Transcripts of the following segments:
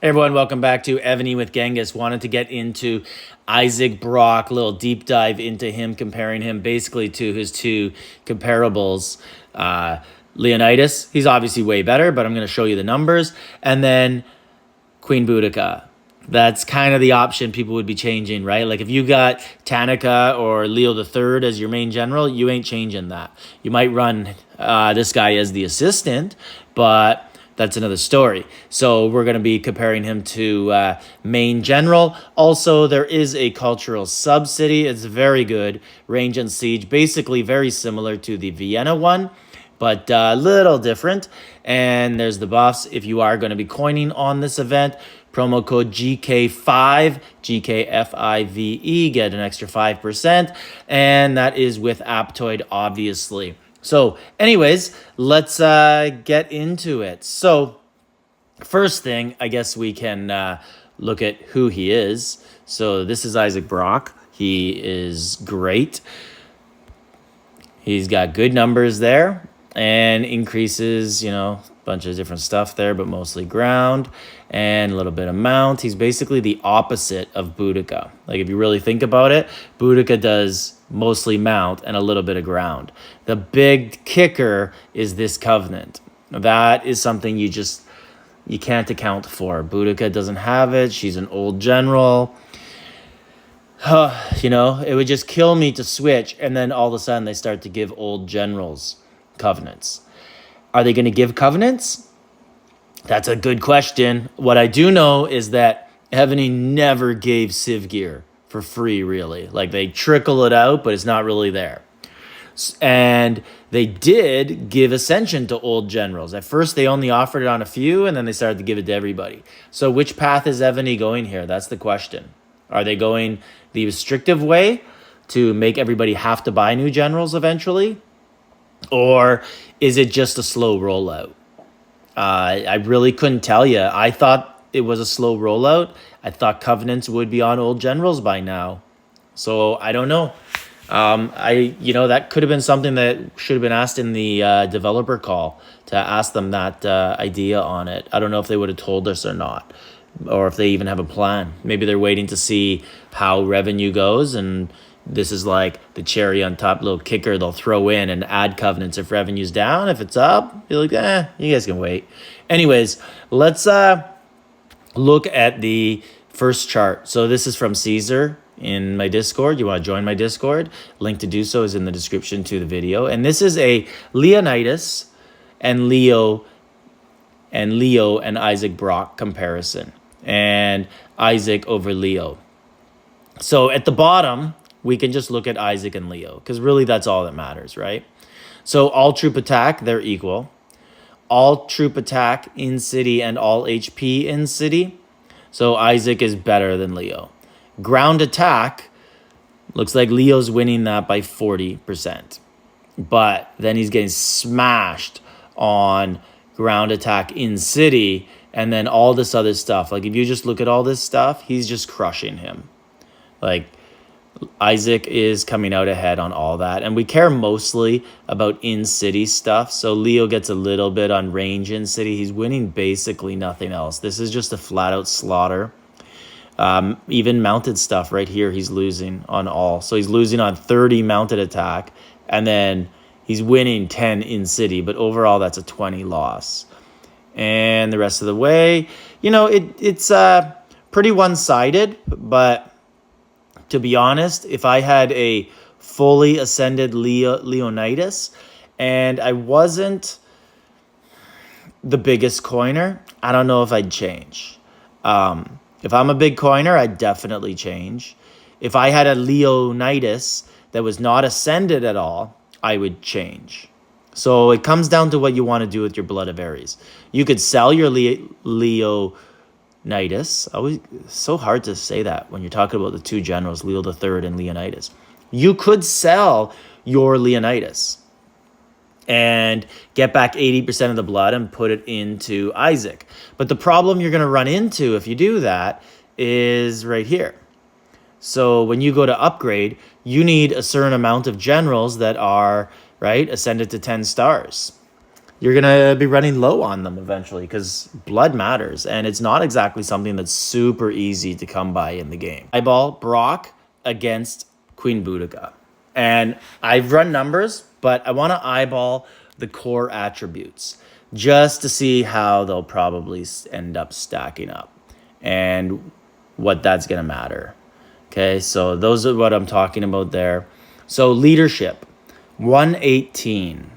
Hey everyone, welcome back to Evony with Genghis. Wanted to get into Isaac Brock, a little deep dive into him, comparing him basically to his two comparables. Leonitis, he's obviously way better, but I'm going to show you the numbers. And then Queen Boudica. That's kind of the option people would be changing, right? Like if you got Tanica or Leo III as your main general, you ain't changing that. You might run this guy as the assistant, but that's another story. So we're going to be comparing him to main general. Also, there is a cultural sub-city. It's very good. Range and siege, basically very similar to the Vienna one, but a little different. And there's the buffs. If you are going to be coining on this event, promo code GK5, GKFIVE, get an extra 5%. And that is with Aptoide, obviously. So anyways, let's get into it. So first thing, I guess we can look at who he is. So this is Isaac Brock. He is great. He's got good numbers there and increases, a bunch of different stuff there, but mostly ground and a little bit of mount. He's basically the opposite of Boudica. Like if you really think about it, Boudica does mostly mount and a little bit of ground. The big kicker is this covenant. That is something you can't account for. Boudica doesn't have it. She's an old general. It would just kill me to switch, and then all of a sudden they start to give old generals covenants. Are they going to give covenants? That's a good question. What I do know is that Evony never gave Civ gear for free, really. Like they trickle it out, but it's not really there. And they did give Ascension to old generals. At first, they only offered it on a few, and then they started to give it to everybody. So which path is Evony going here? That's the question. Are they going the restrictive way to make everybody have to buy new generals eventually? Or is it just a slow rollout? I really couldn't tell you. I thought it was a slow rollout. I thought covenants would be on old generals by now. So I don't know. That could have been something that should have been asked in the developer call to ask them that idea on it. I don't know if they would have told us or not, or if they even have a plan. Maybe they're waiting to see how revenue goes, and this is like the cherry on top little kicker they'll throw in and add covenants if revenue's down. If it's up, you're like, you guys can wait. Anyways, let's look at the first chart. So this is from Caesar in my Discord. You want to join my Discord? Link to do so is in the description to the video. And this is a Leonitis and Leo and Isaac Brock comparison. And Isaac over Leo. So at the bottom, we can just look at Isaac and Leo, because really that's all that matters, right? So all troop attack, they're equal. All troop attack in city and all HP in city. So Isaac is better than Leo. Ground attack, looks like Leo's winning that by 40%. But then he's getting smashed on ground attack in city, and then all this other stuff. Like if you just look at all this stuff, he's just crushing him. Like Isaac is coming out ahead on all that. And we care mostly about in-city stuff. So Leo gets a little bit on range in-city. He's winning basically nothing else. This is just a flat-out slaughter. Even mounted stuff right here, he's losing on all. So he's losing on 30 mounted attack. And then he's winning 10 in-city. But overall, that's a 20 loss. And the rest of the way, it's pretty one-sided, but to be honest, if I had a fully ascended Leonitis and I wasn't the biggest coiner, I don't know if I'd change. If I'm a big coiner, I'd definitely change. If I had a Leonitis that was not ascended at all, I would change. So it comes down to what you want to do with your Blood of Ares. You could sell your Leonitis. Always so hard to say that when you're talking about the two generals, Leo III and Leonitis. You could sell your Leonitis and get back 80% of the blood and put it into Isaac. But the problem you're going to run into if you do that is right here. So when you go to upgrade, you need a certain amount of generals that are, right, ascended to 10 stars. you're going to be running low on them eventually because blood matters. And it's not exactly something that's super easy to come by in the game. Eyeball Brock against Queen Boudica. And I've run numbers, but I want to eyeball the core attributes just to see how they'll probably end up stacking up and what that's going to matter. Okay, so those are what I'm talking about there. So leadership, 118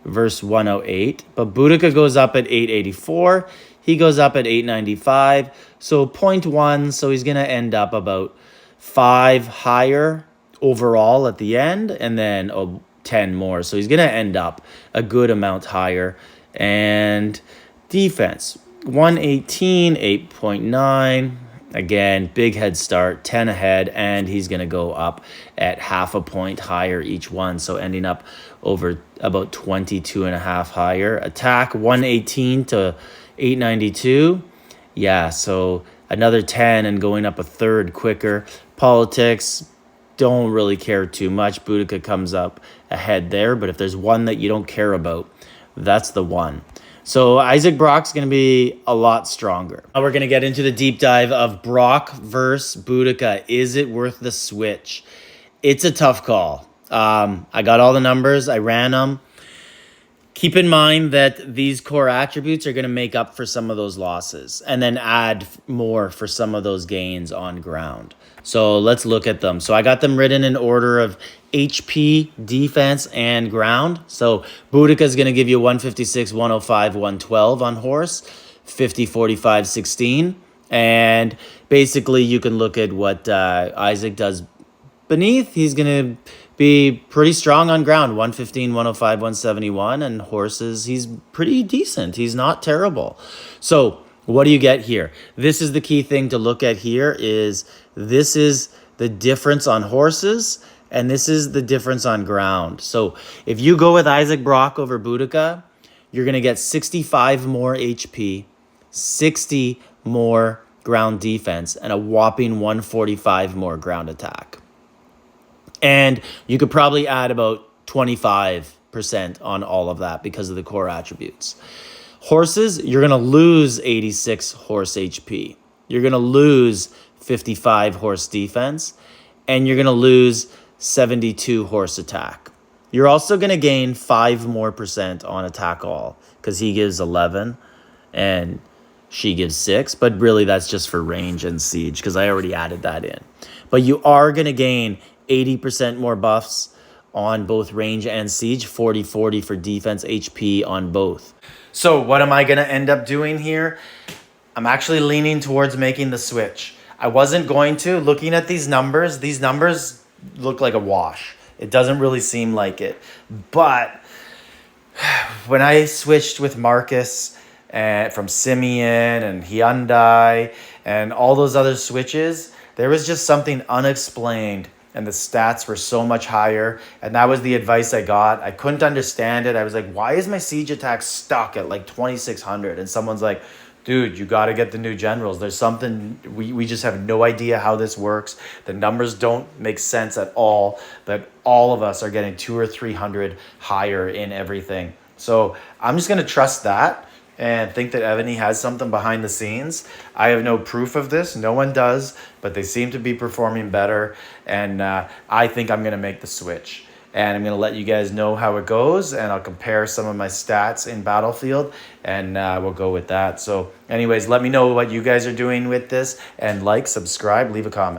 versus 108. But Boudica goes up at 884. He goes up at 895. So 0.1. So he's going to end up about 5 higher overall at the end. And then 10 more. So he's going to end up a good amount higher. And defense, 118, 8.9. Again, big head start, 10 ahead, and he's going to go up at half a point higher each one. So ending up over about 22 and a half higher. Attack, 118 to 892. Yeah, so another 10 and going up a third quicker. Politics, don't really care too much. Boudica comes up ahead there, but if there's one that you don't care about, that's the one. So Isaac Brock's going to be a lot stronger. Now we're going to get into the deep dive of Brock versus Boudica. Is it worth the switch? It's a tough call. I got all the numbers. I ran them. Keep in mind that these core attributes are going to make up for some of those losses and then add more for some of those gains on ground. So let's look at them. So I got them written in order of HP, defense, and ground. So Boudica is going to give you 156, 105, 112 on horse, 50, 45, 16. And basically you can look at what Isaac does beneath. He's going to be pretty strong on ground, 115, 105, 171. And horses, he's pretty decent. He's not terrible. So what do you get here? This is the key thing to look at here is this is the difference on horses and this is the difference on ground. So if you go with Isaac Brock over Boudica, you're going to get 65 more HP, 60 more ground defense, and a whopping 145 more ground attack. And you could probably add about 25% on all of that because of the core attributes. Horses, you're going to lose 86 horse HP. You're going to lose 55 horse defense. And you're going to lose 72 horse attack. You're also going to gain 5% more on attack all because he gives 11 and she gives 6. But really that's just for range and siege because I already added that in. But you are going to gain 80% more buffs on both range and siege, 40-40 for defense, HP on both. So what am I going to end up doing here? I'm actually leaning towards making the switch. I wasn't going to. Looking at these numbers look like a wash. It doesn't really seem like it. But when I switched with Marcus from Simeon and Hyundai and all those other switches, there was just something unexplained. And the stats were so much higher. And that was the advice I got. I couldn't understand it. I was like, why is my siege attack stuck at like 2,600? And someone's like, dude, you got to get the new generals. There's something, we just have no idea how this works. The numbers don't make sense at all. But all of us are getting 200 or 300 higher in everything. So I'm just going to trust that and think that Evony has something behind the scenes. I have no proof of this. No one does, but they seem to be performing better. And I think I'm going to make the switch. And I'm going to let you guys know how it goes. And I'll compare some of my stats in Battlefield. And we'll go with that. So anyways, let me know what you guys are doing with this. And like, subscribe, leave a comment.